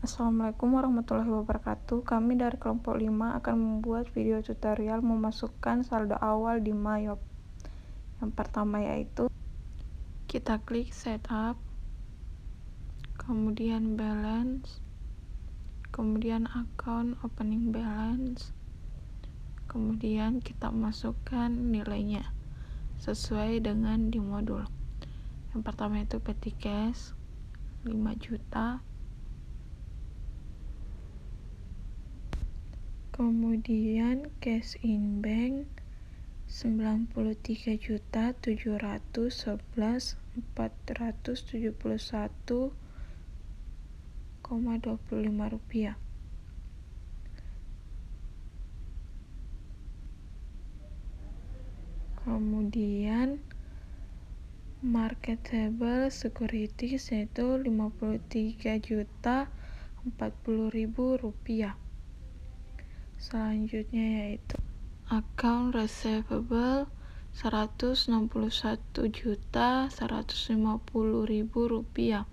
Assalamualaikum warahmatullahi wabarakatuh. Kami dari kelompok 5 akan membuat video tutorial memasukkan saldo awal di Mayop. Yang pertama yaitu kita klik setup, kemudian balance, kemudian account opening balance, kemudian kita masukkan nilainya sesuai dengan di modul. Yang pertama itu petty cash 5 juta, kemudian cash in bank 93.711.471,25 rupiah. Kemudian marketable securities yaitu 53.040.000 rupiah. Selanjutnya yaitu account receivable 161.150.000 rupiah.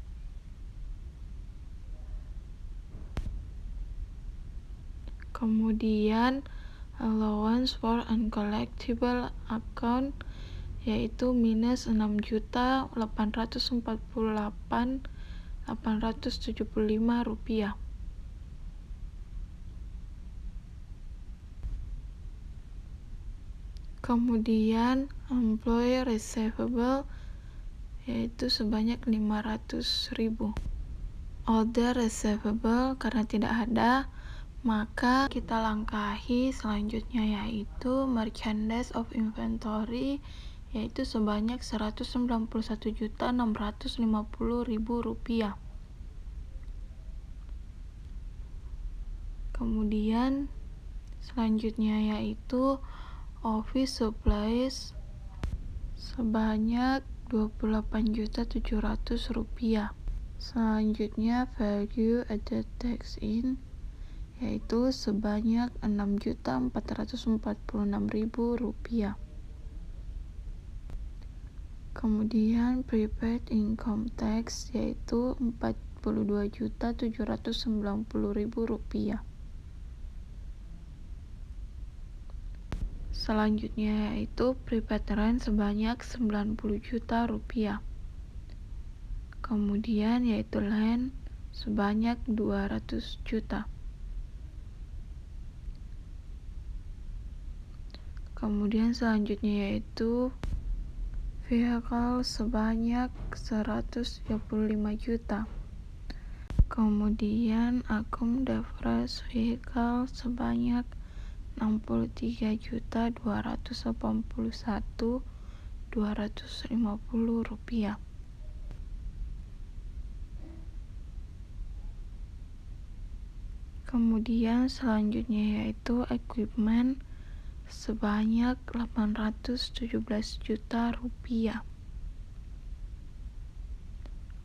Kemudian allowance for uncollectible account yaitu minus 6.848.875 rupiah. Kemudian employee receivable yaitu sebanyak 500.000. Order receivable karena tidak ada, maka kita langkahi selanjutnya yaitu merchandise of inventory yaitu sebanyak 191.650.000 rupiah. Kemudian selanjutnya yaitu office supplies sebanyak 28.700 rupiah. Selanjutnya value added tax in yaitu sebanyak 6.446.000 rupiah. Kemudian prepaid income tax yaitu 42.790.000 rupiah. Selanjutnya yaitu prepaid rent sebanyak 90 juta rupiah. Kemudian yaitu land sebanyak 200 juta. Kemudian selanjutnya yaitu vehicle sebanyak 135 juta. Kemudian account depreciation vehicle sebanyak 63.281.250 rupiah. Kemudian selanjutnya yaitu equipment sebanyak 817 juta rupiah.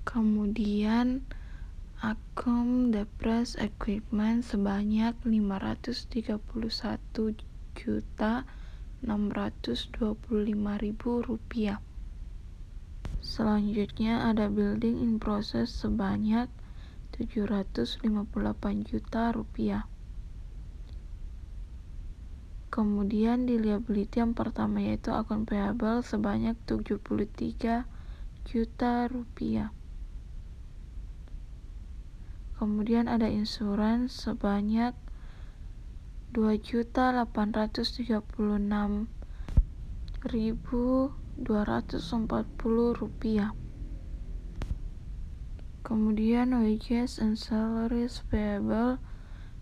Kemudian account depreciation equipment sebanyak 531.625.000 rupiah. Selanjutnya ada building in process sebanyak 758 juta rupiah. Kemudian di liability yang pertama yaitu account payable sebanyak 73 juta rupiah. Kemudian ada insurance sebanyak 2.836.240 rupiah. Kemudian wages and salaries payable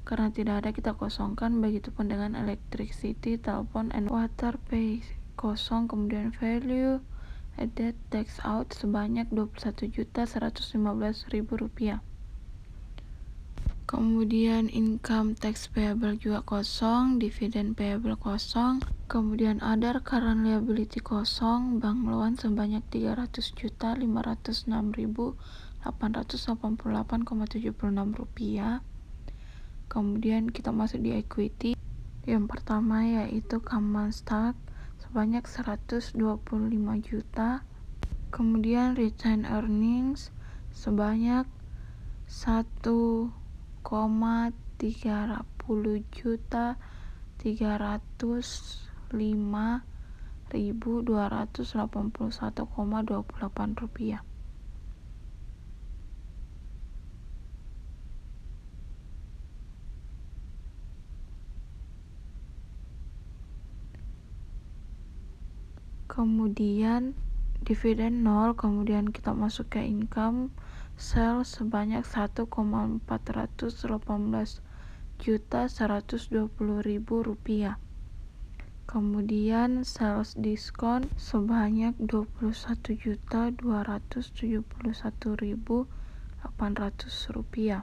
karena tidak ada kita kosongkan, begitupun dengan electricity, telepon, and water pay kosong. Kemudian value added tax out sebanyak 21.115.000 rupiah. Kemudian income tax payable juga kosong, dividend payable kosong, kemudian other current liability kosong, bank loan sebanyak 300.506.888,76 rupiah. Kemudian kita masuk di equity. Yang pertama yaitu common stock sebanyak 125 juta. Kemudian retained earnings sebanyak 1 Rp1.305.381.288. Kemudian dividen 0, kemudian kita masuk ke income sales sebanyak Rp1.418.120.000. Kemudian sales diskon sebanyak Rp22.271.800.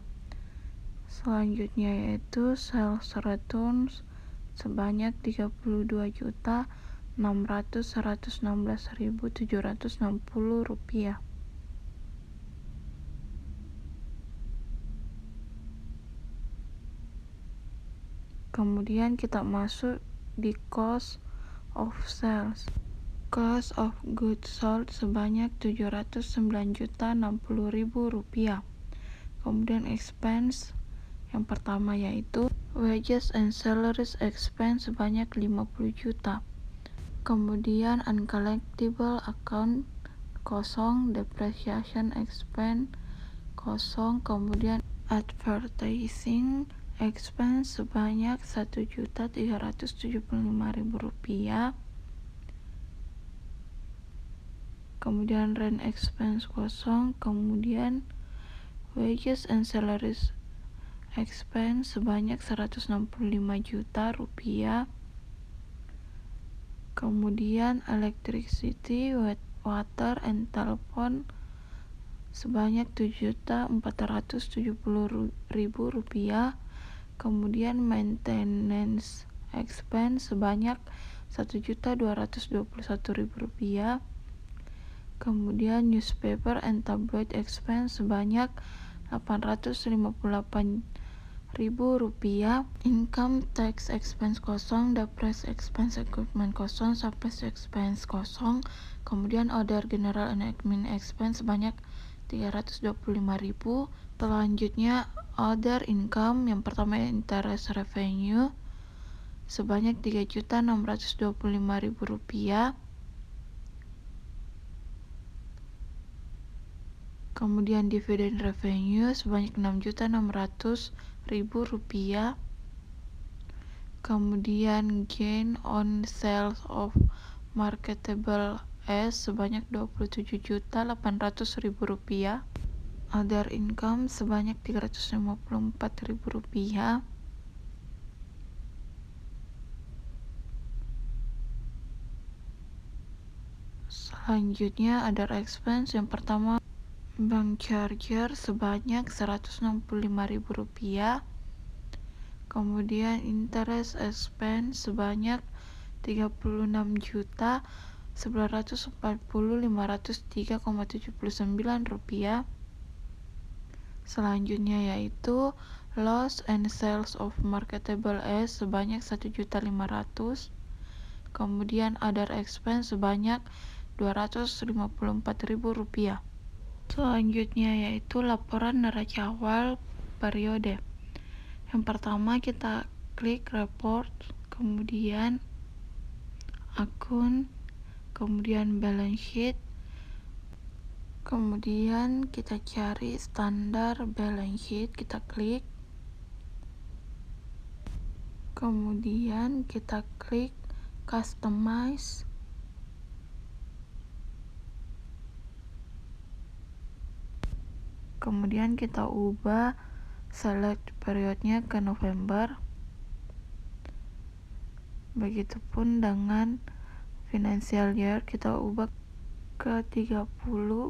Selanjutnya yaitu sales returns sebanyak Rp32.600.116.760. Kemudian kita masuk di cost of sales. Cost of goods sold sebanyak Rp709.060.000. Kemudian expense yang pertama yaitu wages and salaries expense sebanyak 50 juta. Kemudian uncollectible account kosong, depreciation expense kosong, kemudian advertising expense sebanyak Rp1.375.000. Kemudian rent expense kosong, kemudian wages and salaries expense sebanyak Rp165 juta. Kemudian electricity, water, and telephone sebanyak Rp7.470.000. Kemudian maintenance expense sebanyak Rp1.221.000. Kemudian newspaper and tabloid expense sebanyak Rp858.000. Income tax expense kosong, depres expense equipment kosong, supplies expense kosong. Kemudian other general and admin expense sebanyak Rp325.000. Selanjutnya other income, yang pertama interest revenue sebanyak Rp3.625.000. Kemudian dividend revenue sebanyak Rp6.600.000. Kemudian gain on sales of marketable as sebanyak Rp27.800.000. Other income sebanyak Rp354.000. Selanjutnya other expense, yang pertama bank charger sebanyak Rp165.000. Kemudian interest expense sebanyak Rp36.940.503,79. Selanjutnya yaitu loss and sales of marketable as sebanyak Rp1.500.000. Kemudian other expense sebanyak Rp254.000. Selanjutnya yaitu laporan neraca awal periode. Yang pertama kita klik report, kemudian akun, kemudian balance sheet, kemudian kita cari standar balance sheet, kita klik, kemudian kita klik customize, kemudian kita ubah select periodnya ke November. Begitupun dengan financial year, kita ubah ke 30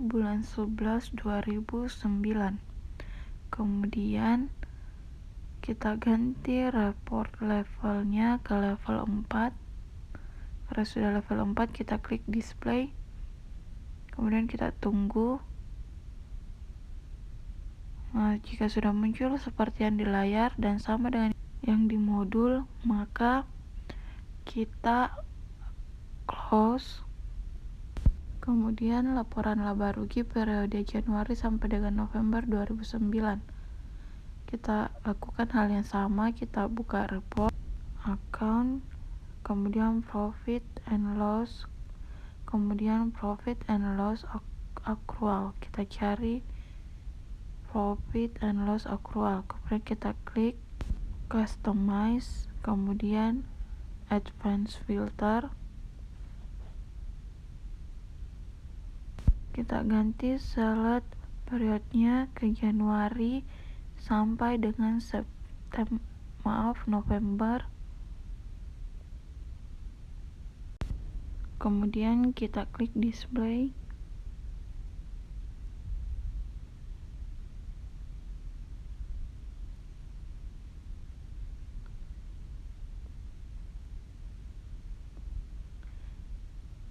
bulan 11 2009. Kemudian kita ganti report levelnya ke level 4. Karena sudah level 4, kita klik display, kemudian kita tunggu. Nah, jika sudah muncul seperti yang di layar dan sama dengan yang di modul, maka kita close. Kemudian laporan laba rugi periode Januari sampai dengan November 2009. kita lakukan hal yang sama, kita buka report, account, kemudian profit and loss, kemudian profit and loss accrual. Kita cari profit and loss accrual, kemudian kita klik customize, kemudian advanced filter, kita ganti select periodnya ke Januari sampai dengan November. Kemudian kita klik display.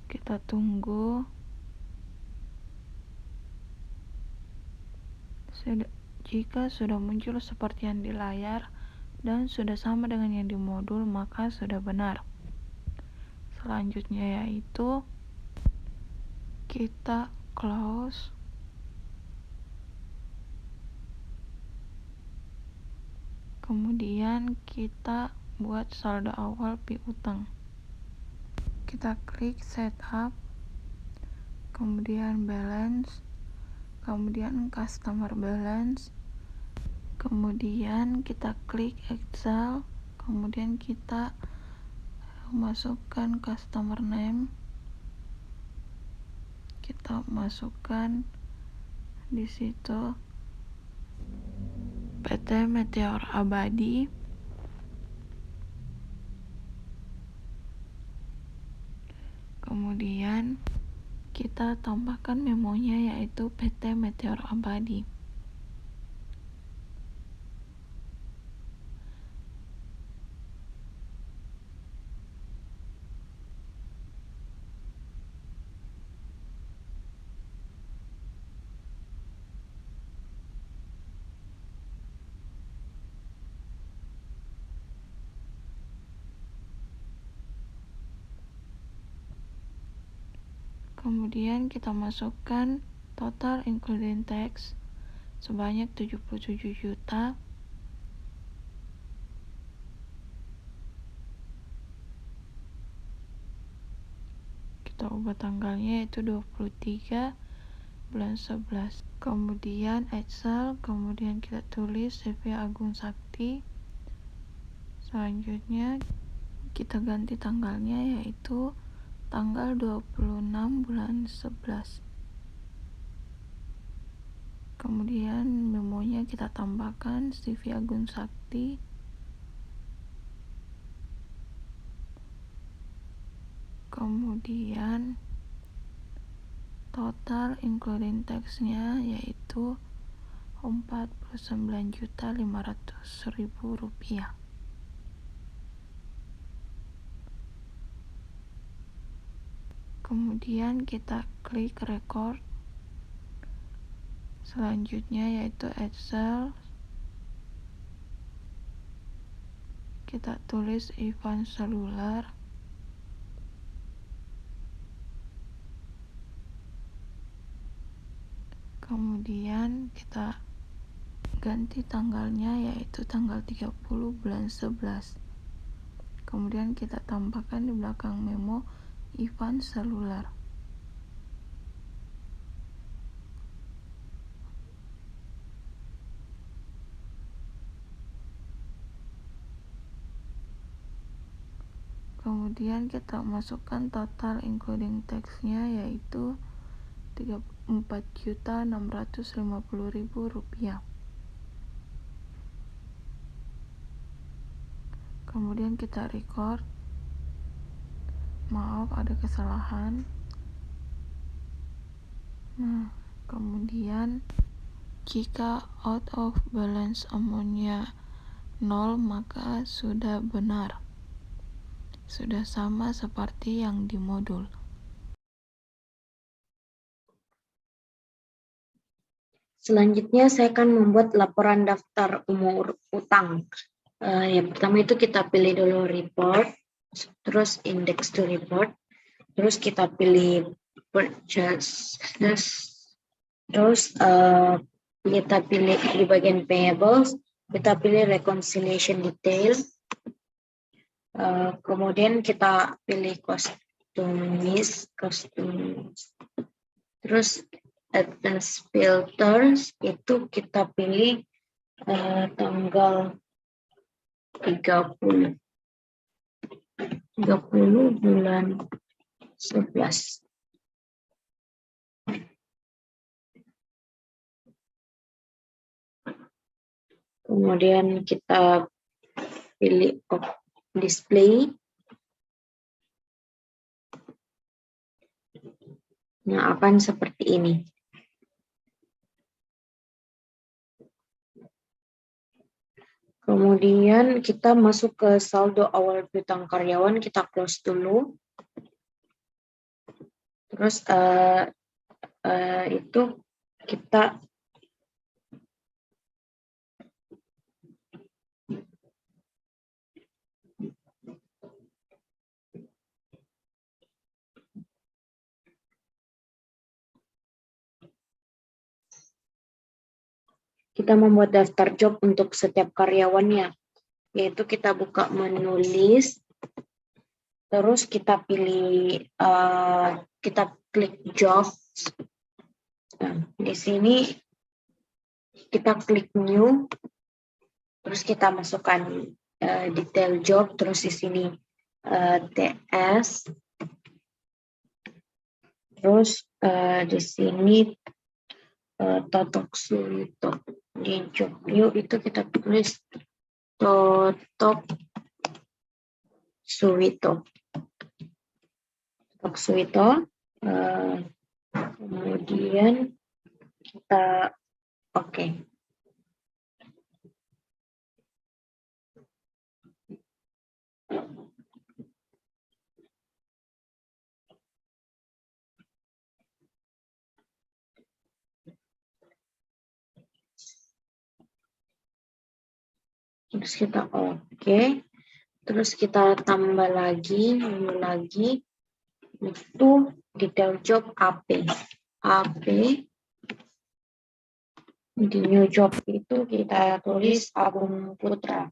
Kita tunggu. Jika sudah muncul seperti yang di layar dan sudah sama dengan yang di modul, maka sudah benar. Selanjutnya yaitu kita close, kemudian kita buat saldo awal piutang. Kita klik setup, kemudian balance, kemudian customer balance, kemudian kita klik Excel, kemudian kita masukkan customer name, kita masukkan di situ PT Meteor Abadi, kemudian kita tambahkan memonya yaitu PT Meteor Abadi. Kemudian kita masukkan total including tax sebanyak 77 juta. Kita ubah tanggalnya yaitu 23 bulan 11. Kemudian Excel, kemudian kita tulis CV Agung Sakti. Selanjutnya kita ganti tanggalnya yaitu tanggal 26 bulan 11. Kemudian memonya kita tambahkan CV Agung Sakti. Kemudian total including tax-nya yaitu Rp49.500.000. Kemudian kita klik record. Selanjutnya yaitu Excel, kita tulis Ivan Seluler. Kemudian kita ganti tanggalnya yaitu tanggal 30 bulan 11. Kemudian kita tambahkan di belakang memo Ivan Seluler. Kemudian kita masukkan total including tax-nya yaitu Rp34.650.000. Kemudian kita record. Maaf, ada kesalahan. Kemudian jika out of balance amount-nya 0, maka sudah benar. Sudah sama seperti yang di modul. Selanjutnya saya akan membuat laporan daftar umur utang. Yang pertama itu kita pilih dulu report, terus index to report, terus kita pilih purchase, terus kita pilih di bagian payables, Kita pilih reconciliation detail. Kemudian kita pilih customize. Terus advanced filters itu kita pilih tanggal 30 bulan 11. Kemudian kita pilih display. Nah, akan seperti ini. Kemudian kita masuk ke saldo awal piutang karyawan, kita close dulu. Terus itu kita membuat daftar job untuk setiap karyawannya, yaitu kita buka menu list, terus kita pilih, kita klik jobs. Nah, di sini kita klik new, terus kita masukkan detail job, terus di sini TS, terus di sini Totok Suwito. Di job view itu kita tulis Totok Suwito. Totok Suwito. Kemudian kita oke. Terus kita oke. Terus kita tambah lagi, menu lagi, itu detail job AP. Di new job itu kita tulis Agung Putra.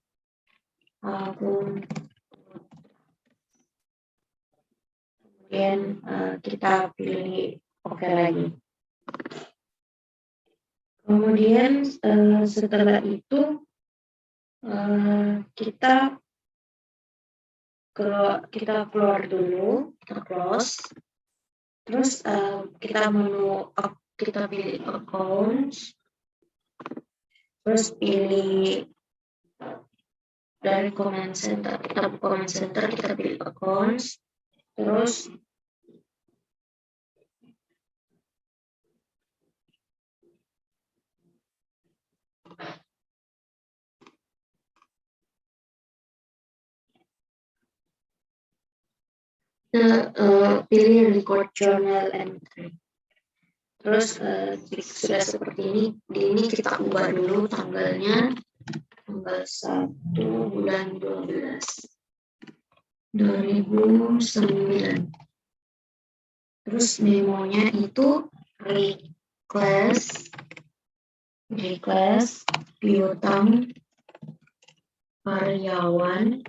Kemudian kita pilih oke lagi. Kemudian setelah itu kita keluar dulu, kita close. Terus kita pilih accounts. Terus pilih dari command center, kita pilih accounts. Terus pilih record journal entry. Terus sudah seperti ini. Di ini kita ubah dulu tanggalnya, tanggal 1 bulan 12 2009. Terus memonya itu request piutang karyawan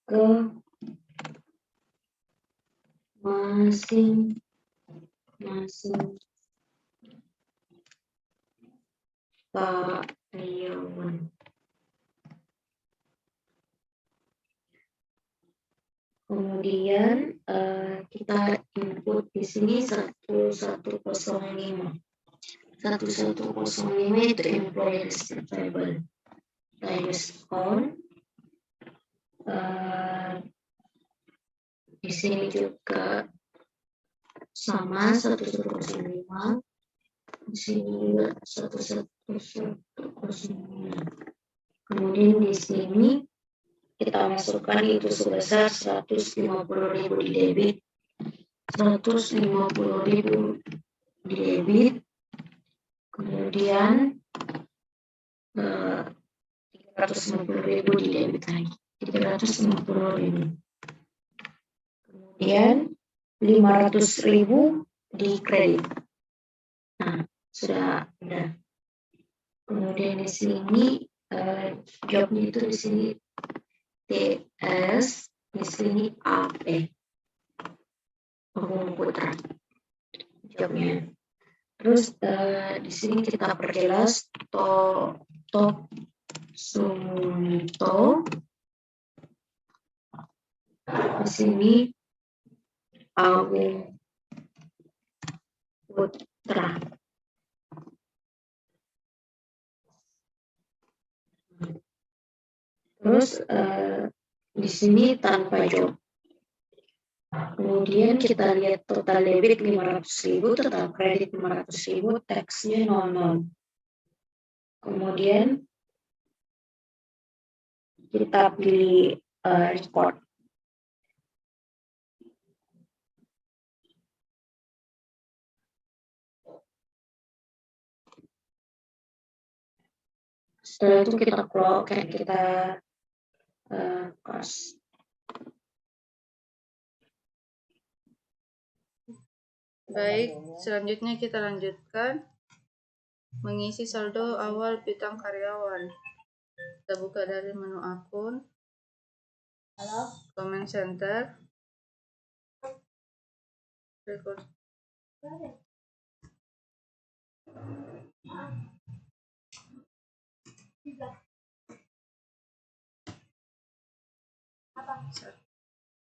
ke masing-masing karyawan. Kemudian kita input di sini 1105. 1105 itu employee receivable. Times on. Di sini juga sama 1105. Di sini juga 1109. Kemudian di sini kita masukkan itu sebesar 150.000 di debit, 150.000 di debit, kemudian 350.000 di debit lagi, 350.000. Kemudian 500.000 di kredit. Nah, sudah ada. Kemudian di sini jobnya itu di sini TS, di sini AP. Agung Putra jobnya. Terus di sini kita perjelas Top Sumunto. Di sini Agung Putra. Terus di sini tanpa job. Kemudian kita lihat total debit 500.000, total kredit 500.000, taxnya 00. Kemudian kita pilih record. Setelah itu kita close. Baik, selanjutnya kita lanjutkan mengisi saldo awal piutang karyawan. Kita buka dari menu akun, comment center, record.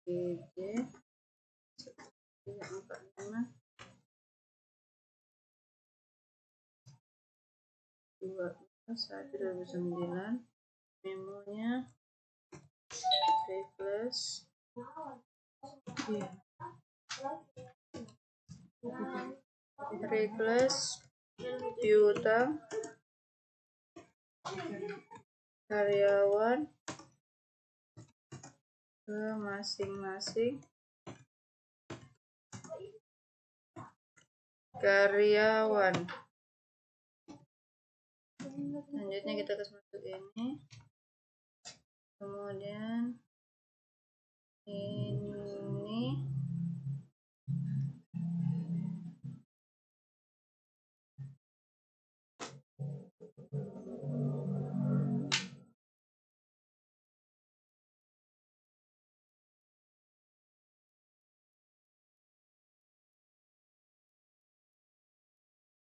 GG 345 1/2009, memonya refresh piutang karyawan ke masing-masing karyawan. Selanjutnya kita masuk ini, kemudian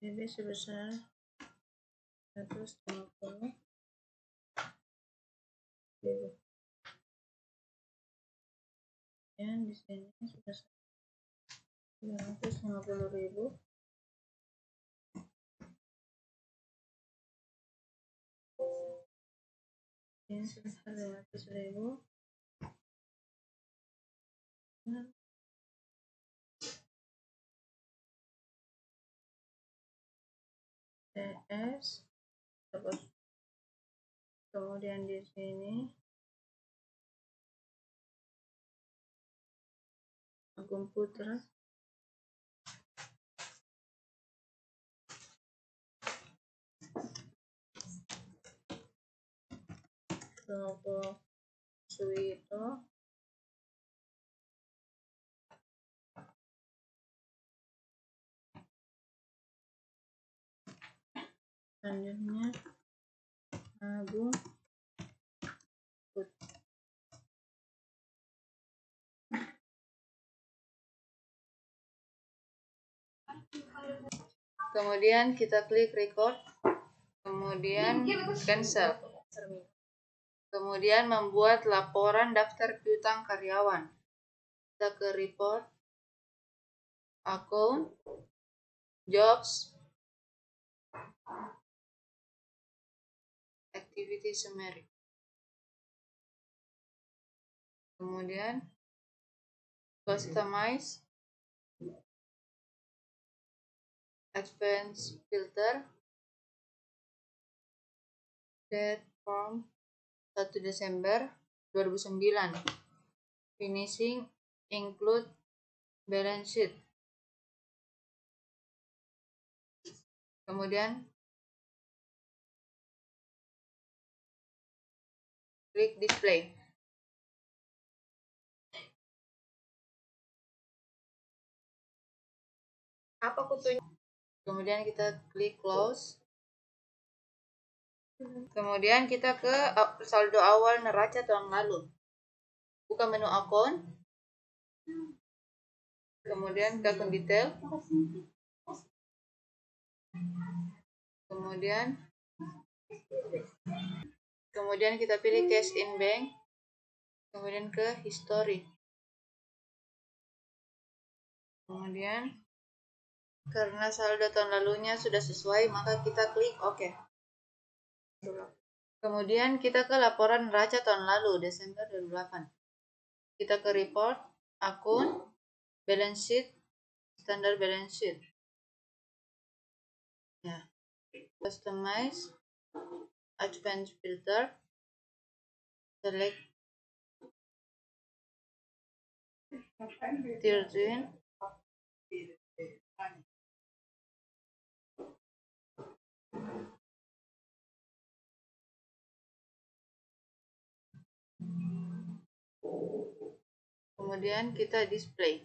ini sebesar 150.000. Dan di sini sebesar 350.000. Ini sebesar 500.000. TS, kemudian di sini Agung Putra, Toko Suwito, selanjutnya Agung Putra. Kemudian kita klik record, kemudian cancel, kemudian membuat laporan daftar piutang karyawan. Kita ke report, account, jobs, activity summary. Kemudian customize, advanced filter, date form 1 Desember 2009, finishing include balance sheet. Kemudian klik display. apa kutunya. Kemudian kita klik close. Kemudian kita ke saldo awal neraca tahun lalu. Buka menu akun. Kemudian ke akun detail. Kemudian kita pilih cash in bank. Kemudian ke history. Kemudian karena saldo tahun lalunya sudah sesuai, maka kita klik OK. Kemudian kita ke laporan neraca tahun lalu, Desember 2008. Kita ke report, akun, balance sheet, standar balance sheet. Ya. Customize, advance filter, select 13. Kemudian kita display.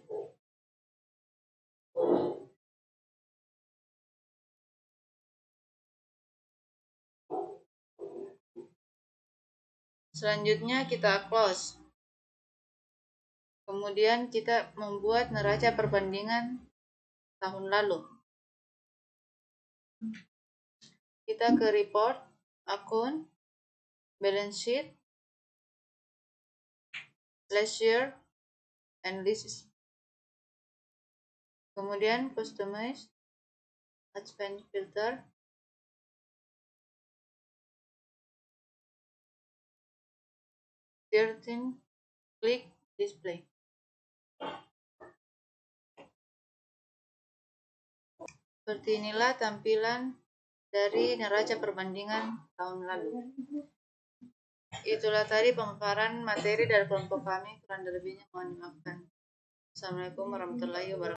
Selanjutnya kita close. Kemudian kita membuat neraca perbandingan tahun lalu. Kita ke report, akun, balance sheet, last year, and list. Kemudian customize, advance filter, klik display. Seperti inilah tampilan dari neraca perbandingan tahun lalu. Itulah tadi pemaparan materi dari kelompok kami, kurang lebihnya mohon dimaafkan. Assalamualaikum warahmatullahi wabarakatuh.